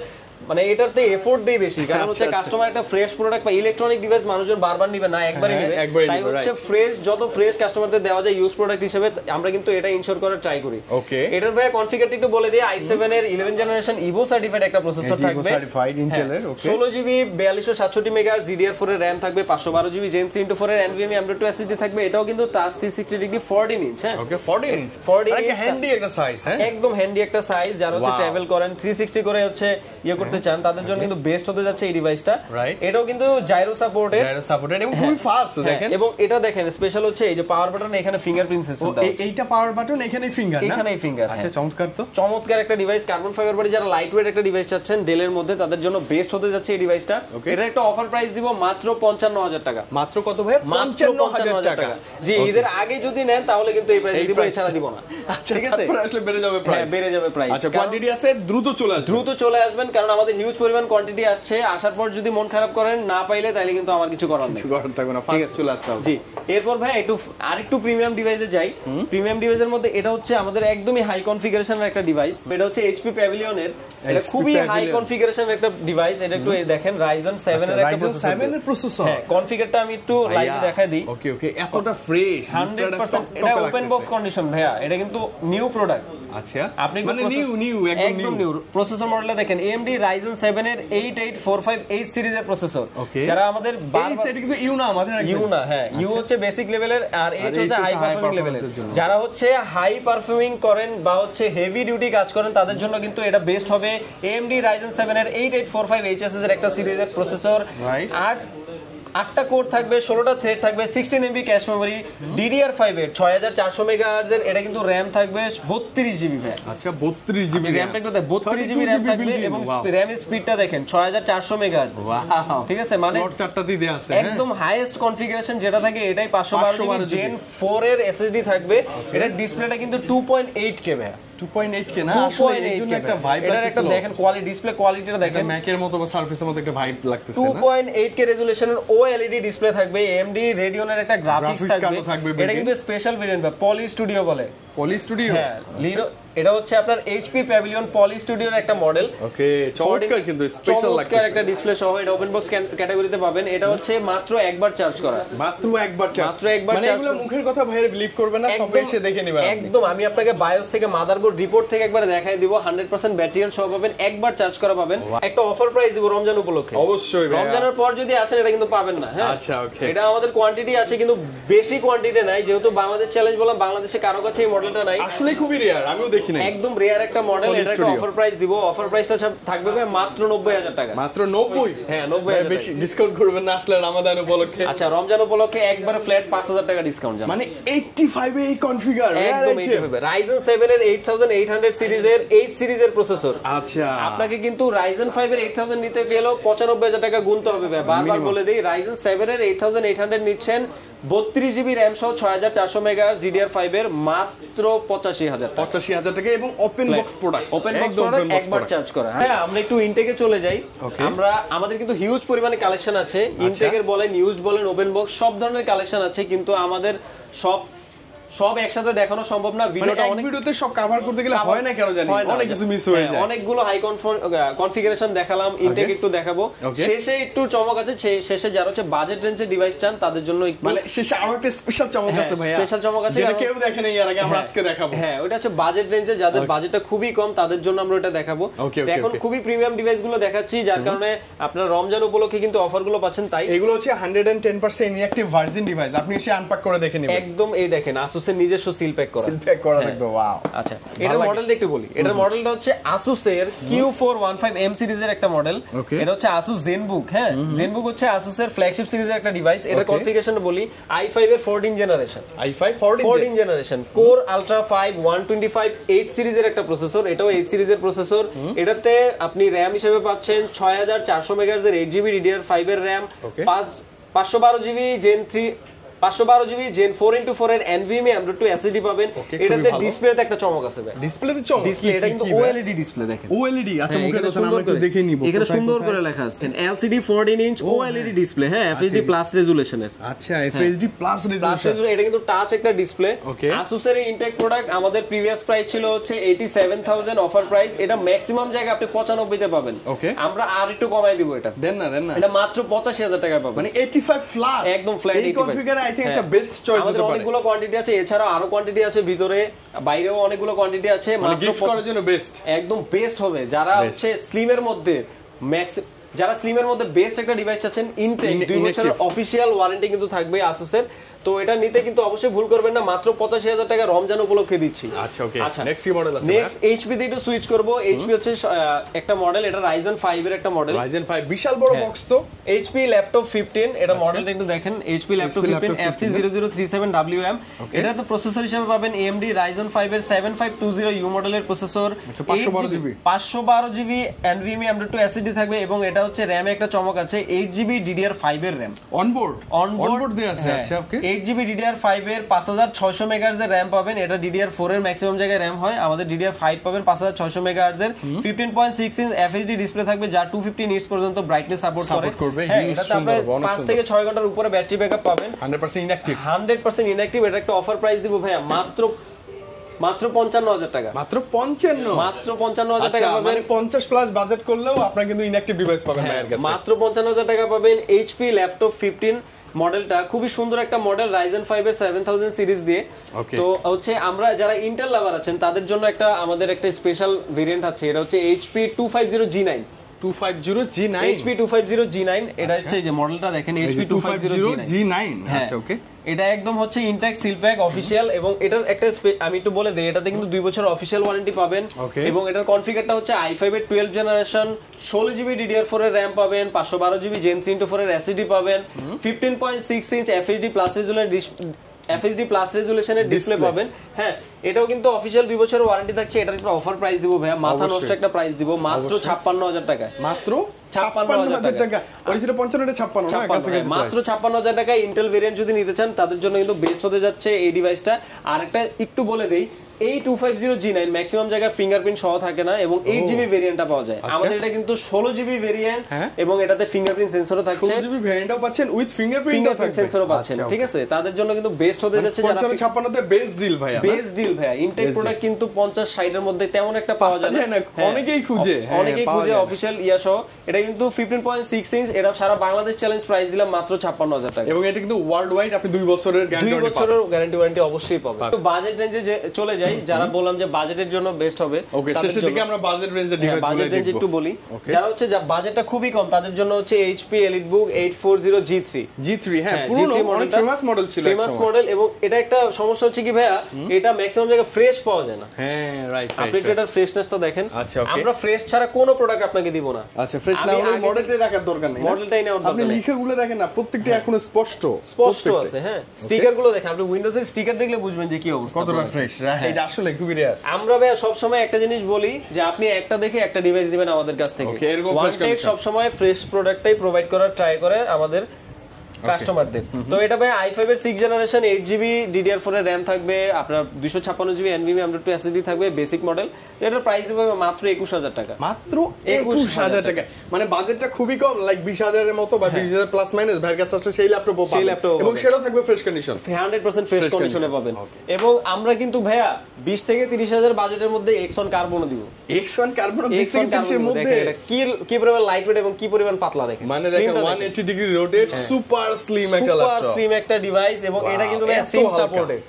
মানে এটাতে এফোর্ট দেই বেশি, কারণ হচ্ছে কাস্টমার একটা ফ্রেশ প্রোডাক্ট বা ইলেকট্রনিক ডিভাইস মানুষজন বারবার নিবে না, একবারই নিবে। তাই হচ্ছে ফ্রেশ, যত ফ্রেশ কাস্টমারদের দেওয়া যায় ইউজ প্রোডাক্ট হিসেবে, আমরা কিন্তু এটা ইনশিওর করার ট্রাই করি। ওকে, এটার ভাই কনফিগারটা একটু বলে দিই, i7 এর 11 জেনারেশন Evo সার্টিফাইড একটা প্রসেসর থাকবে, সার্টিফাইড Intel এর। ওকে, 16GB 4267 MHz DDR4 এর RAM থাকবে, 512GB Gen 3x4 এর NVMe M.2 SSD থাকবে। এটাও কিন্তু টাচ 360 ডিগ্রি 14 ইঞ্চ। হ্যাঁ, ওকে, 14 ইঞ্চ, হ্যান্ডি একটা সাইজ। হ্যাঁ, একদম হ্যান্ডি একটা সাইজ। যারা হচ্ছে ট্রাভেল করেন, 360 করে হচ্ছে ইয়ে করতে চান, তাদের জন্য কিন্তু বেস্ট হতে যাচ্ছে এই ডিভাইসটা। এটাও কিন্তু জাইরো সাপোর্টেড এবং খুবই ফাস্ট দেখেন। এবং এটা দেখেন স্পেশাল হচ্ছে এই যে পাওয়ার বাটন, এখানে ফিঙ্গারপ্রিন্ট সেন্সর দাও। এইটা পাওয়ার বাটন, এখানেই ফিঙ্গার, না? এখানেই ফিঙ্গার। আচ্ছা, চমৎকার তো, চমৎকার একটা ডিভাইস। কার্বন ফাইবার বডি, যারা লাইট ওয়েট একটা ডিভাইস চাচ্ছেন ডেলের মধ্যে, তাদের জন্য বেস্ট হতে যাচ্ছে এই ডিভাইসটা। এটা একটা অফার প্রাইস দিব মাত্র 55000 টাকা। মাত্র কত ভাই? 55000 টাকা। জি, ঈদের আগে যদি নেন তাহলে কিন্তু এই প্রাইস দিব, এছাড়া দিব না। আচ্ছা, ঠিক আছে, তারপর আসলে বেড়ে যাবে প্রাইস। হ্যাঁ, বেড়ে যাবে প্রাইস। আচ্ছা, কোয়ান্টিটি আছে, দ্রুত চলে আসবেন, কারণ আমাদের হিউজ পরিমাণ কোয়ান্টিটি আসছে। আসার পর যদি মন খারাপ করেন, না পাইলে তাইলে কিন্তু আমার কিছু করার নেই, থাকবে না, ফাস্ট চলে আসতে হবে। জি, এরপর ভাই আরেকটু প্রিমিয়াম ডিভাইসে যাই। প্রিমিয়াম ডিভাইসের মধ্যে এটা হচ্ছে আমাদের একদমই হাই কনফিগারেশনের একটা ডিভাইস। এটা হচ্ছে HP Pavilion এর, এটা খুবই হাই কনফিগারেশনের একটা ডিভাইস। এটা একটু দেখেন, Ryzen 7 এর একটা প্রসেসর। হ্যাঁ, কনফিগারটা আমি একটু লাইভে দেখাই দিই। ওকে, এতটা ফ্রেশ, 100%। এটা ওপেন বক্স কন্ডিশন ভাইয়া, এটা কিন্তু নিউ প্রোডাক্ট। আচ্ছা, আপনি মানে নিউ একদম নিউ প্রসেসর মডেলটা দেখেন, AMD Ryzen 7 এর 8845H সিরিজের প্রসেসর। যারা আমাদের সেটা কিন্তু ইউ না, আমাদের ইউ না, হ্যাঁ, ইউ হচ্ছে বেসিক লেভেলের, আর এইচ হচ্ছে হাই পারফর্মিং লেভেলের। যারা হচ্ছে হাই পারফর্মিং করেন বা হচ্ছে হেভি ডিউটি কাজ করেন, তাদের জন্য কিন্তু এটা বেস্ট হবে। AMD Ryzen 7 এর 8845HS এর একটা সিরিজের প্রসেসর, 8টা কোর থাকবে, 16টা থ্রেড থাকবে, 16 MB ক্যাশ মেমরি, DDR5 এর 6400 মেগাহার্জ এর, এটা কিন্তু র‍্যাম থাকবে 32 জিবি ভাই। আচ্ছা 32 জিবি র‍্যামটা একটু 32 জিবি র‍্যাম থাকবে এবং র‍্যাম স্পিডটা দেখেন 6400 মেগাহার্জ। ওয়াও, ঠিক আছে, মানে স্লট চারটা দিয়ে আছে, একদম হাইয়েস্ট কনফিগারেশন যেটা থাকে এটাই 512 জিবি জেন 4 এর SSD থাকবে। এটার ডিসপ্লেটা কিন্তু 2.8K ভাই, 2.8K না, আসলে এই জন্য একটা ভাইব লাগছে। এটা একটা দেখেন কোয়ালিটি, ডিসপ্লে কোয়ালিটিটা দেখেন, ম্যাকের মতো বা সারফেসের মতো একটা ভাইব লাগতেছে না। 2.8K রেজোলিউশনের OLED ডিসপ্লে থাকবে, AMD রেডিয়নের একটা গ্রাফিক্স থাকবে। এটা কিন্তু স্পেশাল ভেরিয়েন্ট বা পলি স্টুডিও বলে, পলি স্টুডিও। হ্যাঁ, লিনো, এটা হচ্ছে আপনার HP প্যাভিলিয়ন পলি স্টুডিওর একটা মডেল। ওকে, চমৎকার, কিন্তু স্পেশাল লাগতেছে, একটা ডিসপ্লে সহ। এটা ওপেন বক্স ক্যাটাগরিতে পাবেন। এটা হচ্ছে মাত্র একবার চার্জ করা, মাত্র একবার চার্জ, মাত্র একবার মানে চার্জ। এগুলো মুখের কথা ভাইরে বিলিভ করবেন না, সবাই এসে দেখে নেবেন। একদম, আমি আপনাকে বায়োস থেকে মাদারবোর্ড রিপোর্ট থেকে একবার দেখাই দিব। 100% ব্যাটারি হেলথ সহ পাবেন, একবার চার্জ করা পাবেন। একটা অফার প্রাইস দিব রমজান উপলক্ষে। অবশ্যই রমজানের পর যদি আসেন এটা কিন্তু পাবেন না। হ্যাঁ, আচ্ছা, ওকে। এটা আমাদের কোয়ান্টিটি আছে কিন্তু বেশি কোয়ান্টিটি নাই, যেহেতু বাংলাদেশ চ্যালেঞ্জ বললাম, বাংলাদেশে কারো কাছে এই মডেলটা নাই। আসলে খুবই রিয়ার, আমিও দেখি না, একদম রিয়ার একটা মডেল। এটা একটা অফার প্রাইস দিব। অফার প্রাইসটা থাকবে মাত্র 90000 টাকা। মাত্র 90? হ্যাঁ, 90000। বেশি ডিসকাউন্ট করবেন না আসলে রমাদান উপলক্ষে? আচ্ছা, রমজান উপলক্ষে একবারে ফ্ল্যাট 5000 টাকা ডিসকাউন্ট জানেন, মানে 85 এ এই কনফিগার, একদম 85। Ryzen 7 এর 8800 সিরিজের 8 সিরিজের প্রসেসর। আচ্ছা, আপনাকে কিন্তু Ryzen 5 এর 8000 নিতে গেলেও 95000 টাকা গুনতে হবে ভাই। বারবার বলে দেই, Ryzen 7 এর 8800 নিচ্ছেন 32 জিবি র‍্যাম সহ 6400 মেগাহার্জ DDR5 এর মাত্র 85000 টাকা। 85000 টাকা এবং open box product, open box product, একবার চার্জ করা। হ্যাঁ, আমরা একটু ইনটেকে চলে যাই। আমরা আমাদের কিন্তু হিউজ পরিমাণে কালেকশন আছে, ইনটেকের বলেন, ইউজড বলেন, ওপেন বক্স, সব ধরনের কালেকশন আছে, কিন্তু আমাদের সব একসাথে দেখানো সম্ভব না। ভিডিওটা অনেক, ভিডিওতে সব কভার করতে গেলে হয় না কেন জানি, অনেক কিছু মিস হয়ে যায়। অনেকগুলো হাই কনফিগারেশন দেখালাম, ইনটেক একটু দেখাবো। শেষে একটু চমক আছে, শেষে যারা হচ্ছে বাজেট রেঞ্জের ডিভাইস চান তাদের জন্য একটু, মানে শেষে আরো একটা স্পেশাল চমক আছে ভাইয়া, স্পেশাল চমক আছে যেটা কেউ দেখে নাই এর আগে, আমরা আজকে দেখাবো। হ্যাঁ, ওটা হচ্ছে বাজেট রেঞ্জে, যাদের বাজেটটা খুবই কম তাদের জন্য আমরা এটা দেখাবো। এখন খুবই প্রিমিয়াম ডিভাইস গুলো দেখাচ্ছি, যার কারণে আপনারা রমজান উপলক্ষে কিন্তু অফার গুলো পাচ্ছেন। তাই এগুলো হচ্ছে 110% ইনঅ্যাক্টিভ ভার্জিন ডিভাইস, আপনি এসে আনপ্যাক করে দেখে নেবেন। একদম, এই দেখেন Asus এর নিজস্ব সিল প্যাক করা, দেখবে। ওয়াও, আচ্ছা, এটার মডেলটা একটু বলি। এটার মডেলটা হচ্ছে Asus এর Q415M সিরিজের একটা মডেল। এটা হচ্ছে Asus ZenBook। হ্যাঁ, ZenBook হচ্ছে Asus এর ফ্ল্যাগশিপ সিরিজের একটা ডিভাইস। এটা কনফিগারেশন বলি i5 এর 14 generation, i5 14 generation, Core Ultra 5 125H সিরিজের একটা প্রসেসর। এটাও H সিরিজের প্রসেসর। এটাতে আপনি র‍্যাম হিসেবে পাচ্ছেন 6400 মেগাহার্জ এর 8GB DDR5 এর RAM, 512GB Gen 3, 512GB Gen 4x4 এর NVMe M.2 SSD পাবেন। এটাতে ডিসপ্লেতে একটা চমক আছে ভাই, ডিসপ্লেতে চমক, ডিসপ্লে এটা কিন্তু OLED ডিসপ্লে দেখেন, OLED। আচ্ছা, মুখের কথা আমরা একটু দেখে নিব, এখানে সুন্দর করে লেখা আছে LCD 14 ইঞ্চ OLED ডিসপ্লে। হ্যাঁ, FHD প্লাস রেজোলিউশনের। আচ্ছা, FHD প্লাস রেজোলিউশন, এটা কিন্তু টাচ একটা ডিসপ্লে। Asus এর ইনটেক প্রোডাক্ট আমাদের প্রিভিয়াস প্রাইস ছিল হচ্ছে 87000 অফার প্রাইস। এটা ম্যাক্সিমাম জায়গা আপনি 95 তে পাবেন। আমরা আর একটু কমাই দিব, এটা দেন না, এটা মাত্র 85000 টাকা পাবেন, মানে 85 ফ্ল্যাট, একদম ফ্ল্যাট। এই কনফিগার আই থিংক একটা বেস্ট চয়েস হতে পারে। অনেকগুলো কোয়ান্টিটি আছে, এছাড়া আরো কোয়ান্টিটি আছে ভিতরে, বাইরেও অনেকগুলো কোয়ান্টিটি আছে। মাত্র গিফট করার জন্য বেস্ট, একদম বেস্ট হবে। যারা হচ্ছে স্লিমের মধ্যে বেস্ট একটা ডিভাইস আছেন, ইনটেক 2 বছরের অফিশিয়াল ওয়ারেন্টি কিন্তু থাকবে Asus এর। তো এটা নিতে কিন্তু অবশ্যই ভুল করবেন না, মাত্র 85000 টাকা রমজান উপলক্ষে দিচ্ছি। আচ্ছা, ওকে। নেক্সট কি মডেল আছে? নেক্সট HP তে একটু সুইচ করব। HP হচ্ছে একটা মডেল, এটা Ryzen 5 এর একটা মডেল। Ryzen 5 বিশাল বড় বক্স তো। HP ল্যাপটপ 15, এটা মডেলটা একটু দেখেন, HP ল্যাপটপ 15 FC0037WM। এটা তো প্রসেসর হিসেবে পাবেন AMD Ryzen 5 এর 7520U মডেলের processor, 512GB NVMe M.2 SSD থাকবে এবং এটা হচ্ছে র‍্যামে একটা চমক আছে, 8GB DDR5 এর র‍্যাম অনবোর্ড দেয়া আছে। আচ্ছা, ওকে। 8GB DDR5 এর 5600 মেগাহার্জ এর র‍্যাম পাবেন। এটা DDR4 এর ম্যাক্সিমাম জায়গায় র‍্যাম হয়, আমাদের DDR5 পাবেন 5600 মেগাহার্জ এর। 15.6 ইঞ্চ FHD ডিসপ্লে থাকবে, যা 250 নিটস পর্যন্ত ব্রাইটনেস সাপোর্ট করবে। হ্যাঁ, এটাতে আপনি 5 থেকে 6 ঘন্টার উপরে ব্যাটারি ব্যাকআপ পাবেন। 100% ইনঅ্যাক্টিভ। এটা একটা অফার প্রাইস দিব ভাইয়া, মাত্র 55000 টাকা। মাত্র 55000 টাকা পাবেন। মানে 50 প্লাস বাজেট করলেও আপনারা কিন্তু ইনঅ্যাক্টিভ ডিভাইস পাবেন ভাইয়ের কাছে। মাত্র 55000 টাকা পাবেন। HP ল্যাপটপ 15 মডেলটা খুবই সুন্দর একটা মডেল, Ryzen 5 এর 7000 সিরিজ দিয়ে। তো হচ্ছে আমরা যারা ইন্টেল লাভার আছেন তাদের জন্য আমাদের একটা স্পেশাল ভেরিয়েন্ট আছে, এটা হচ্ছে HP 250G9। 250G9 HP 250G9 এটা হচ্ছে যে মডেলটা দেখেন HP 250G9 আচ্ছা ওকে এটা একদম হচ্ছে ইনট্যাক্ট সিল প্যাক অফিশিয়াল এবং এটার একটা আমি একটু বলে দেই এটাতে কিন্তু 2 বছর অফিশিয়াল ওয়ারেন্টি পাবেন এবং এটার কনফিগারটা হচ্ছে i5 এর 12 জেনারেশন 16GB DDR4 এর RAM পাবেন 512GB Gen 3 এর SSD পাবেন 15.6 ইঞ্চ FHD প্লাস রেজুলেশনের ডিসপ্লে পাবেন। হ্যাঁ এটাও কিন্তু অফিশিয়াল 2 বছরের ওয়ারেন্টি থাকছে। এটার একটা অফার প্রাইস দিব ভাইয়া, মাথা নষ্ট একটা প্রাইস দিব, মাত্র 56000 টাকা। মাত্র 56000 টাকা। ওইটা 55 এটা 56 না কাছাকাছি মাত্র 56000 টাকা। ইন্টেল ভেরিয়েন্ট যদি নিতে চান তাদের জন্য কিন্তু বেস্ট হতে যাচ্ছে এই ডিভাইসটা। আর একটা একটু বলে দেই এই 250G9 ম্যাক্সিমাম জায়গায় ফিঙ্গারপ্রিন্ট সহ থাকে না এবং 8GB ভেরিয়েন্টটা পাওয়া যায়। আমাদের এটা কিন্তু 16GB ভেরিয়েন্ট এবং এটাতে ফিঙ্গারপ্রিন্ট সেন্সরও থাকছে। 16GB ভেরিয়েন্টও পাচ্ছেন উইথ ফিঙ্গারপ্রিন্ট সেন্সরও পাচ্ছেন। ঠিক আছে, তাদের জন্য কিন্তু বেস্ট হতে যাচ্ছে যারা 55 তে বেস্ট ডিল ভাইয়া, বেস্ট ডিল ভাইয়া। ইনটেক প্রোডাক্ট কিন্তু 50-60 এর মধ্যে তেমন একটা পাওয়া যায় না, অনেকেই খুঁজে অফিশিয়াল ইয়া সহ। এটা কিন্তু 15.6 ইঞ্চ, এটা সারা বাংলাদেশ চ্যালেঞ্জ প্রাইস দিলাম মাত্র 56000 টাকা এবং এটা কিন্তু ওয়ার্ল্ড ওয়াইড আপনি 2 বছরের গ্যারান্টি 2 বছরের গ্যারান্টি ওয়ারেন্টি অবশ্যই পাবেন। তো বাজেট রেঞ্জে চলে যাই, যারা বললাম যে বাজেটের জন্য বেস্ট হবে, ওকে শেষের দিকে আমরা বাজেট রেঞ্জের ডিভাইসগুলো দেখব। বাজেট রেঞ্জ একটু বলি, যারা হচ্ছে বাজেটটা খুবই কম তাদের জন্য হচ্ছে HP EliteBook 840G3 হ্যাঁ পুরো অনেক ফেমাস মডেল ছিল, ফেমাস মডেল। এবং এটা একটা সমস্যা হচ্ছে কি ভাইয়া, এটা ম্যাক্সিমাম জায়গায় ফ্রেশ পাওয়া যায় না। হ্যাঁ রাইট আপনি এটার ফ্রেশনেসটা দেখেন। আচ্ছা ওকে, আমরা ফ্রেশ ছাড়া কোনো প্রোডাক্ট আপনাকে দিব না। আচ্ছা ফ্রেশ না হলে মডেলটাই রাখার দরকার নেই, মডেলটাই নেওয়ার দরকার নেই। আপনি লিখাগুলো দেখেন না, প্রত্যেকটা এখন স্পষ্ট আছে। হ্যাঁ স্টিকারগুলো দেখেন, আপনি উইন্ডোজের স্টিকার দেখলে বুঝবেন যে কি অবস্থা, কতটা ফ্রেশ। এটা আসলে খুবই রেয়ার। আমরা ভাই সব সময় একটা জিনিস বলি যে আপনি একটা দেখে একটা ডিভাইস দিবেন আমাদের কাছ থেকে। ওয়ানটেক সব সময় ফ্রেশ প্রোডাক্টটাই প্রোভাইড করার ট্রাই করে আমাদের কাস্টমারদের। তো এটা ভাই i5 এর 6 জেনারেশন 8GB DDR4 এর RAM থাকবে, আপনার 256GB NVMe M.2 SSD থাকবে, বেসিক মডেল। এটার প্রাইস দেব মাত্র 21000 টাকা। মাত্র 21000 টাকা, মানে বাজেটটা খুবই কম, লাইক 20000 এর মতো বা 20000 প্লাস মাইনাস ভাইয়ের কাছে আছে সেই ল্যাপটপ পাবেন এবং সেটাও থাকবে ফ্রেশ কন্ডিশন, 100% ফ্রেশ কন্ডিশনে পাবেন। এবং আমরা কিন্তু ভাইয়া 20 থেকে 30000 বাজেটের মধ্যে X1 কার্বনও দিব। X1 কার্বন 20 থেকে 30 এর মধ্যে এটা কি পরিমাণ লাইটওয়েট এবং কি পরিমাণ পাতলা দেখেন, মানে দেখেন 180 ডিগ্রি রোটেট, সুপার স্লিম একটা ল্যাপটপ, সুপার স্লিম একটা ডিভাইস। এবং এটা কিন্তু সিম সাপোর্টেড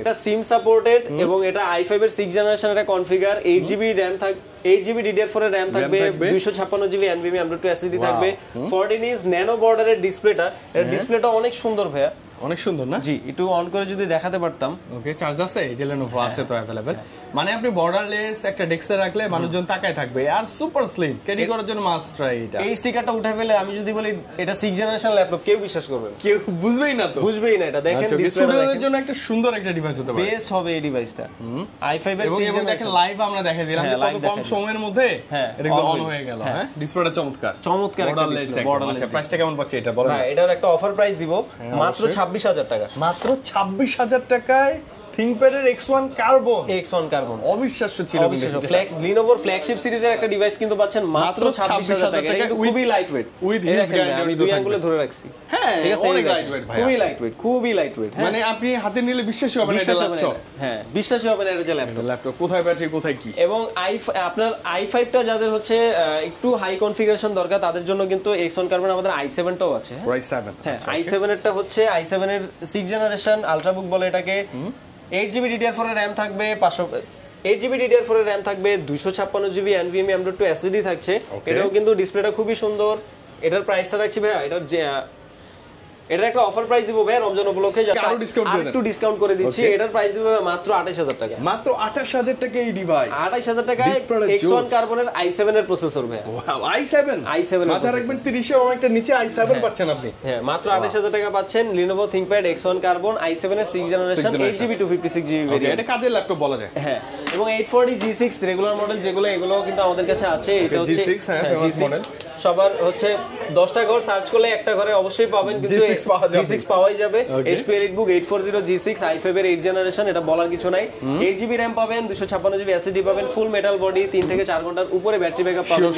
এটা সিম সাপোর্টেড এবং এটা i5 এর 6 জেনারেশন এটা কনফিগার 8GB RAM থাকবে, 8GB DDR4 এর RAM থাকবে, 256GB NVMe M.2 SSD থাকবে, 14 ইঞ্চ ন্যানো বর্ডারের ডিসপ্লেটা। এর ডিসপ্লেটা অনেক সুন্দর ভাইয়া, অনেক সুন্দর না? জি একটু অন করে যদি দেখাতে পারতাম। ওকে চার্জ আছে, এই যে Lenovo আছে তো अवेलेबल, মানে আপনি বর্ডারলেস একটা ডেস্কে রাখলে মানুষজন তাকায় থাকবে। আর সুপার স্লিম, ক্যারি করার জন্য মাস্ট ট্রাই এটা। এই স্টিকারটা উঠে ফেলে আমি যদি বলি এটা 6 জেনারেশন ল্যাপটপ, কেউ বিশ্বাস করবে না, কেউ বুঝবেই না। তো বুঝবেই না। এটা দেখেন ডিসপ্লের জন্য একটা সুন্দর একটা ডিভাইস হতে পারে, বেস্ট হবে এই ডিভাইসটা। i5 এর 6 জেনারেশন দেখেন লাইভ আমরা দেখাই দিলাম কত কম সময়ের মধ্যে এটা একদম অন হয়ে গেল। হ্যাঁ ডিসপ্লেটা চমৎকার একটা ডিসপ্লে। আচ্ছা প্রাইসটা কেমন পাচ্ছে এটা বলেন? হ্যাঁ এটার একটা অফার প্রাইস দিব মাত্র 26000 টাকা। মাত্র 26000 টাকায় ThinkPad এর X1 কার্বন অবিশ্বাস্য ছিল। Lenovo ফ্ল্যাগশিপ সিরিজের একটা ডিভাইস কিন্তু পাচ্ছেন মাত্র 26000 টাকা। এটা কিন্তু খুবই লাইটওয়েট, উইথ হিউজ গ্যারান্টি। আমি দুই আঙ্গুলে ধরে রাখছি। হ্যাঁ অনেক লাইটওয়েট ভাই, খুবই লাইটওয়েট। মানে আপনি হাতে নিলে বিশ্বাসই হবে না এটা ল্যাপটপ। হ্যাঁ বিশ্বাসই হবে না এটা যে ল্যাপটপ, কোথায় ব্যাটারি কোথায় কি। এবং আপনার i5 টা যাদের হচ্ছে একটু হাই কনফিগারেশন দরকার তাদের জন্য কিন্তু X1 কার্বন আমাদের i7 টাও আছে। i7 হ্যাঁ i7 এরটা হচ্ছে i7 এর 6 জেনারেশন আলট্রাবুক বলে এটাকে। 8GB DDR4 এর RAM থাকবে, 8GB DDR4 এর RAM থাকবে, 256GB NVMe M.2 SSD থাকছে। এটাও কিন্তু ডিসপ্লেটা খুবই সুন্দর। এটার প্রাইসটা রাখছি ভাই, এটার একটা অফার প্রাইস দিব ভাই রমজান উপলক্ষে, একটু ডিসকাউন্ট করে দিচ্ছি। এটার প্রাইস দিব মাত্র 28000 টাকা। মাত্র 28000 টাকা এই ডিভাইস, 28000 টাকায় X1 কার্বনের i7 এর প্রসেসর ভাই। ওয়াও i7 মাথা রাখবেন 30 এর অনেকটা নিচে i7 পাচ্ছেন আপনি। হ্যাঁ মাত্র 28000 টাকা পাচ্ছেন Lenovo ThinkPad X1 carbon i7 এর 6 জেনারেশন 8GB 256GB ভেরিয়েন্ট। এটা কাজের ল্যাপটপ বলা যায়। হ্যাঁ এবং 840G6 রেগুলার মডেল যেগুলো এগুলো কিন্তু আমাদের কাছে আছে। এটা হচ্ছে G6 মডেল, সবার হচ্ছে 10টা ঘর সার্চ করলে একটা ঘরে অবশ্যই পাবেন, কিন্তু G6 পাওয়াই যাবে। HP EliteBook 840G6 i5 এর 8 জেনারেশন, এটা বলার কিছু নাই। 8GB RAM পাবেন, 256GB SSD পাবেন, ফুল মেটাল বডি, 3 থেকে 4 ঘন্টার উপরে ব্যাটারি ব্যাকআপ পাবেন।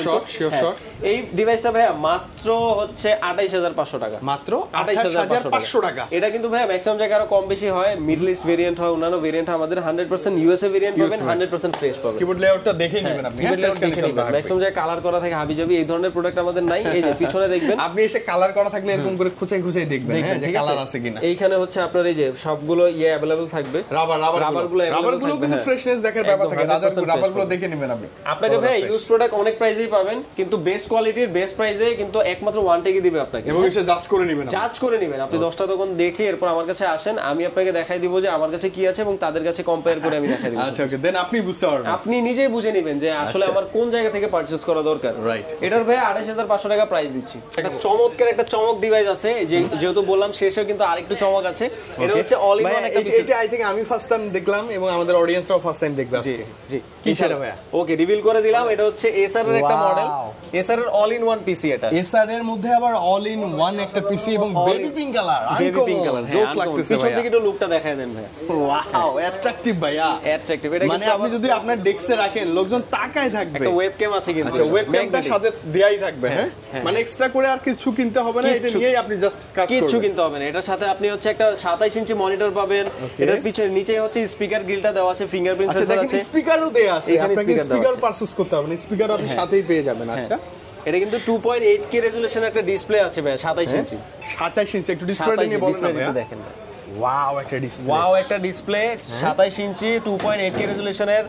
এই ডিভাইসটা ভাইয়া মাত্র হচ্ছে 28500 টাকা। মাত্র 28500 টাকা। এটা কিন্তু ভাইয়া ম্যাক্সিমাম জায়গায় আরো কম বেশি হয়, মিডল ইস্ট ভেরিয়েন্ট হয়, অন্যান্য ভেরিয়েন্ট আমাদের 100% USA ভেরিয়েন্ট পাবেন, 100% ফ্রেশ পাবেন। কিবোর্ড লেআউটটা দেখেই নেবেন আপনি, ম্যাক্সিমাম জায়গায় কালার করা থাকে হাবিজাবি, এই ধরনের প্রোডাক্ট আমাদের নাই। এই যে পিছনে করে দেখবেন। আপনি এসে কালার করা থাকলে এরকম করে খুঁচাই খুঁচাই দেখবেন হ্যাঁ যে কালার আছে কিনা। এইখানে হচ্ছে আপনার এই যে সবগুলো अवेलेबल থাকবে, রাবারগুলো কিন্তু ফ্রেশনেস দেখার ব্যাপার থাকে, রাবারগুলো দেখে নেবেন আপনি। আপনাকে ভাই ইউজ প্রোডাক্ট অনেক প্রাইসেই পাবেন, কিন্তু বেস্ট কোয়ালিটির বেস্ট প্রাইসে, কিন্তু একমাত্র ওয়ান টেকই দিবে আপনাকে, এবং এসে জাজ করে নেবেন, আপনি 10টা দোকান দেখে এরপর আমার কাছে আসেন, আমি আপনাকে দেখাই দিব যে আমার কাছে কি আছে এবং তাদের কাছে কম্পেয়ার করে আমি দেখাই দিব। আচ্ছা ওকে, দেন আপনি বুঝতে পারবেন, আপনি নিজেই বুঝে নেবেন যে আসলে আমার কোন জায়গা থেকে পারচেজ করা দরকার। রাইট। এটার ভাই 28500 টাকা প্রাইস দিচ্ছি। একটা চমৎকার একটা চমক ডিভাইস আছে, যেহেতু বললাম শেষেও কিন্তু আরেকটু চমক আছে। এটা হচ্ছে অল ইন ওয়ান একটা পিসি। এটা আই থিং আমি ফার্স্ট টাইম দেখলাম এবং আমাদের অডিয়েন্সরাও ফার্স্ট টাইম দেখবে আজকে। জি কি সেটা ভাই? ওকে, রিভিল করে দিলাম। এটা হচ্ছে এসআর এর একটা মডেল, এসআর এর অল ইন ওয়ান পিসি। এটা এসআর এর মধ্যে আবার অল ইন ওয়ান একটা পিসি এবং baby pink colour, baby pink colour, জোস লাগতেছে। পিছন থেকে একটু লুকটা দেখায় দেন ভাই। ওয়াও, অ্যাট্রাকটিভ ভাইয়া, অ্যাট্রাকটিভ। এটা মানে আপনি যদি আপনার ডেস্কে রাখেন লোকজন তাকায় থাকবে। একটা ওয়েবক্যাম আছে কিন্তু, আচ্ছা ওয়েবক্যামটার সাথে দেয়াই থাকবে হ্যাঁ, মানে এক্সট্রা করে আর কিছু কিনতে হবে না, এটা নিয়েই আপনি জাস্ট কাজ করবেন, কিছু কিনতে হবে না। এটার সাথে আপনি হচ্ছে একটা 27 ইঞ্চি মনিটর পাবেন। এটার পিছনে নিচে হচ্ছে স্পিকার গ্রিলটা দেওয়া আছে, ফিঙ্গারপ্রিন্ট সেন্সর আছে, স্পিকারও দেয়া আছে, আপনাকে স্পিকার পারচেজ করতে হবে না, স্পিকার আপনি সাথেই পেয়ে যাবেন। আচ্ছা এটা কিন্তু 2.8K রেজোলিউশন একটা ডিসপ্লে আছে ভাই, 27 ইঞ্চি। 27 ইঞ্চি একটু ডিসপ্লেটা নিয়ে বলেন না ভাই। দেখেন ওয়াও একটা ডিসপ্লে, ওয়াও একটা ডিসপ্লে, 27 ইঞ্চি 2.8K রেজোলিউশনের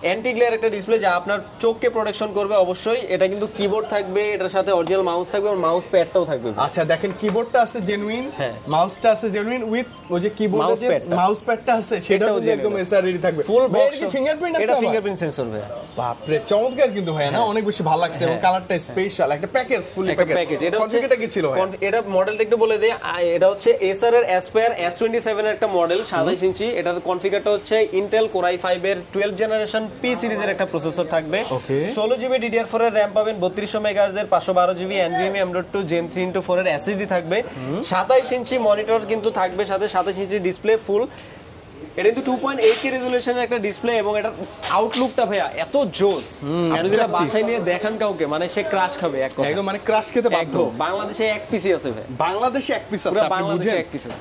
অ্যান্টি গ্লেয়ার একটা ডিসপ্লে, যা আপনার চোখকে প্রোটেকশন করবে অবশ্যই। এটা কিন্তু কিবোর্ড থাকবে, এটার সাথে অরিজিনাল মাউস থাকবে এবং মাউস প্যাডটাও থাকবে। আচ্ছা দেখেন কিবোর্ডটা আছে জেনুইন, মাউসটা আছে জেনুইন, উইথ ওই যে কিবোর্ডে যে মাউস প্যাডটা আছে সেটাও একদম এসআরই থাকবে। ফুল বক্স ফিঙ্গারপ্রিন্ট আছে, এটা ফিঙ্গারপ্রিন্ট সেন্সর ভাই। বাপরে চমৎকার কিন্তু ভাই না, অনেক বেশি ভালো লাগছে এবং কালারটা স্পেশাল একটা প্যাকেজ, ফুলি প্যাকেজ। এটা হচ্ছে কনফিগারটা কি ছিল ভাই? এটা মডেলটা একটু বলে দেই। এটা হচ্ছে এসআর এর অ্যাসপায়ার S27 এর একটা মডেল, 27 ইঞ্চি। এটার কনফিগারটা হচ্ছে ইন্টেল কোর i5 এর 12 জেনারেশন পি সিরিজের একটা প্রসেসর থাকবে। 16GB DDR4 এর RAM পাবেন, 3200 MHz এর 512GB NVMe M.2 Gen 3x4 এর SSD থাকবে। 27 ইঞ্চি মনিটর কিন্তু থাকবে সাথে, 27 ইঞ্চি ডিসপ্লে ফুল। এটা কিন্তু 2.8K রেজোলিউশনের একটা ডিসপ্লে এবং এটার আউটলুকটা ভাইয়া এত জোস, আপনি যদি বাসায় নিয়ে দেখান কাউকে, মানে সে ক্রাশ খাবে এক কথা, একদম মানে ক্রাশ খেতে বাধ্য। বাংলাদেশে এক পিসি আছে ভাই, বাংলাদেশে এক পিস আছে, আপনি বুঝেন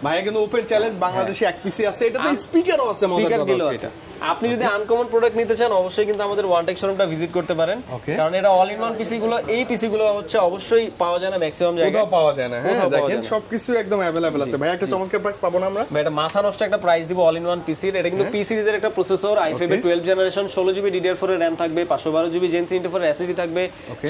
ভাই, কিন্তু ওপেন চ্যালেঞ্জ, বাংলাদেশে এক পিসি আছে। এটাতে স্পিকারও আছে, মজার কথা হচ্ছে এটা। আপনি যদি আনকমন প্রোডাক্ট নিতে চান অবশ্যই কিন্তু আমাদের ওয়ানটেক শোরুমটা ভিজিট করতে পারেন, কারণ এটা অল ইন ওয়ান পিসি গুলো, এই পিসি গুলো হচ্ছে অবশ্যই পাওয়া যায় না ম্যাক্সিমাম জায়গায়, কোথাও পাওয়া যায় না। হ্যাঁ দেখেন সবকিছু একদম अवेलेबल আছে ভাই। একটা চমৎকার প্রাইস পাবো না আমরা ভাই, এটা মাথা নষ্ট একটা প্রাইস দিব অল ইন ওয়ান পিসির। এটা কিন্তু পি সিরিজের একটা প্রসেসর, i5 এর 12 জেনারেশন, 16GB DDR4 এর RAM থাকবে, 512GB Gen 3x4 এর SSD থাকবে,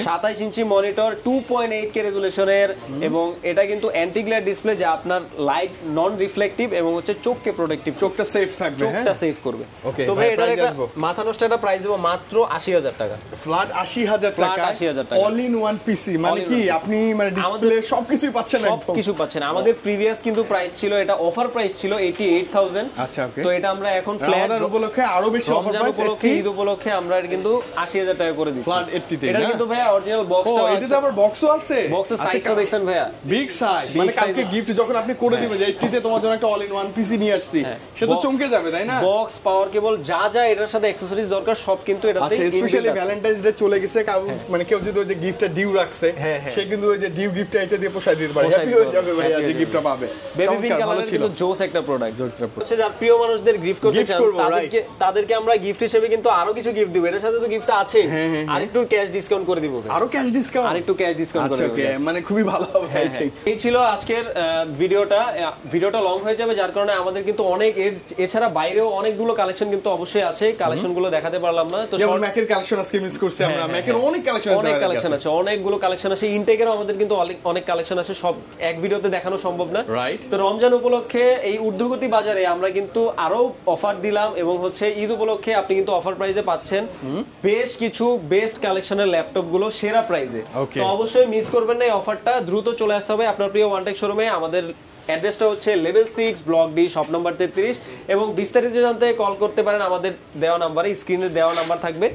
27 ইঞ্চি মনিটর, 2.8K রেজোলিউশনের, এবং এটা কিন্তু অ্যান্টি গ্লেয়ার ডিসপ্লে, যা আপনার লাইট নন রিফ্লেক্টিভ এবং হচ্ছে চোখকে প্রোটেক্টিভ, চোখটা সেফ থাকবে, চোখটা সেভ করবে। তো ভাই এটার একটা মাথা নষ্ট একটা প্রাইস দেব মাত্র 80000 টাকা, ফ্ল্যাট 80000 টাকা, 80000 টাকা অল ইন ওয়ান পিসি। মানে কি আপনি মানে ডিসপ্লে সবকিছুই পাচ্ছেন, সবকিছু পাচ্ছেন। আমাদের প্রিভিয়াস কিন্তু প্রাইস ছিল, এটা অফার প্রাইস ছিল 88000। আচ্ছা ওকে, তো এটা আমরা এখন ফ্ল্যাট উপলক্ষে আরো বেশি অফার প্রাইস, উপলক্ষে ঈদ উপলক্ষে আমরা কিন্তু 80000 টাকা করে দিচ্ছি ফ্ল্যাট 80 তে। এটা কিন্তু ভাই অরিজিনাল বক্সটা, এটাতে আবার বক্সও আছে, বক্সের সাইজটা দেখছেন ভাইয়া, বিগ সাইজ। মানে কালকে গিফট যখন আপনি করে দিবেন যে 80 তে তোমার জন্য একটা অল ইন ওয়ান পিসি নিয়ে আসছি, সে তো চমকে যাবে তাই না? বক্স, পাওয়ার কেবল, যা যা এটার সাথে অ্যাকসেসরিজ দরকার সব কিন্তু এটাতে। আচ্ছা স্পেশালি ভ্যালেন্টাইন্স ডে চলে গেছে, মানে কেউ যদি ওই যে গিফটটা ডিউ রাখছে, সে কিন্তু ওই যে ডিউ গিফটটা এটা দিয়ে পোষায় দিতে পারে, হ্যাপি হয়ে যাবে ভাই যে গিফটটা পাবে। বেবি পিঙ্ক কালারের কিন্তু জোস একটা প্রোডাক্ট, হচ্ছে যার প্রিয় মানুষদের গিফট করতে চান তাদেরকে আমরা গিফট হিসেবে কিন্তু আরো কিছু গিফট দিব। এটার সাথে তো গিফট আছে, আর একটু ক্যাশ ডিসকাউন্ট করে দিব, আরো ক্যাশ ডিসকাউন্ট, আর একটু ক্যাশ ডিসকাউন্ট করে দিব, মানে খুবই ভালো হবে। এই ছিল আজকের ভিডিওটা লং হয়ে যাবে, যার কারণে আমাদের কিন্তু অনেক, এছাড়া বাইরেও অনেকগুলো কালেকশন কিন্তু অবশ্যই আছে, কালেকশনগুলো দেখাতে পারলাম না। তো যেমন ম্যাকের কালেকশন আজকে মিস করছি আমরা, ম্যাকের অনেক কালেকশন আছে, অনেকগুলো কালেকশন আছে, ইনটেকেরও আমাদের কিন্তু অনেক কালেকশন আছে, সব এক ভিডিওতে দেখানো সম্ভব না। রাইট। তো রমজান উপলক্ষে এই ঊর্ধ্বগতি বাজারে আমরা কিন্তু আরো অফার দিলাম, এবং হচ্ছে ঈদ উপলক্ষে আপনি কিন্তু অফার প্রাইসে পাচ্ছেন বেশ কিছু বেস্ট কালেকশনের ল্যাপটপ গুলো সেরা প্রাইসে। তো অবশ্যই মিস করবেন না এই অফারটা, দ্রুত চলে আসতে হবে আপনার প্রিয় ওয়ানটেক শোরুমে। আমাদের অ্যাড্রেসটা হচ্ছে level 6 block D shop number 33, এবং বিস্তারিত জানতে কল করতে পারেন আমাদের দেওয়া নাম্বারে, স্ক্রিনে দেওয়া নাম্বার থাকবে।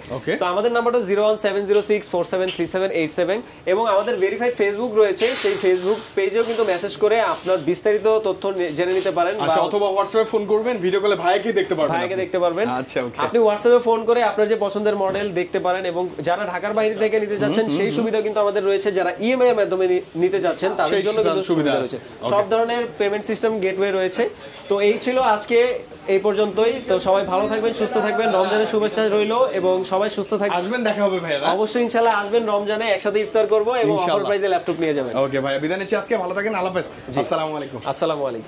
তো আমাদের নাম্বারটা 01706473787, এবং আমাদের ভেরিফাইড ফেসবুক রয়েছে, সেই ফেসবুক পেজেও কিন্তু মেসেজ করে আপনার বিস্তারিত তথ্য জেনে নিতে পারেন, অথবা হোয়াটসঅ্যাপে ফোন করবেন, ভিডিও কলে ভাইকে দেখতে পারবেন। আচ্ছা ওকে, আপনি হোয়াটসঅ্যাপে ফোন করে আপনার যে পছন্দের মডেল দেখতে পারেন, এবং যারা ঢাকার বাইরে থেকে নিতে যাচ্ছেন সেই সুবিধা কিন্তু আমাদের রয়েছে, যারা ইএমআই এর মাধ্যমে নিতে যাচ্ছেন তাদের জন্য কিন্তু সুবিধা রয়েছে, সব ধরনের পেমেন্ট সিস্টেম গেটওয়ে রয়েছে। তো এই ছিল আজকে এই পর্যন্তই। তো সবাই ভালো থাকবেন, সুস্থ থাকবেন, রমজানের শুভেচ্ছা রইলো এবং সবাই সুস্থ থাকবেন। আসবেন, দেখা হবে ভাইয়া। অবশ্যই ইনশাআল্লাহ আসবেন, রমজানে একসাথে ইফতার করব এবং অফার প্রাইসে ল্যাপটপ নিয়ে যাবেন। ওকে ভাইয়া, বিদায় নিচ্ছি আজকে, ভালো থাকেন, আল্লাহ হাফেজ, আসসালামু আলাইকুম। আসসালামু আলাইকুম।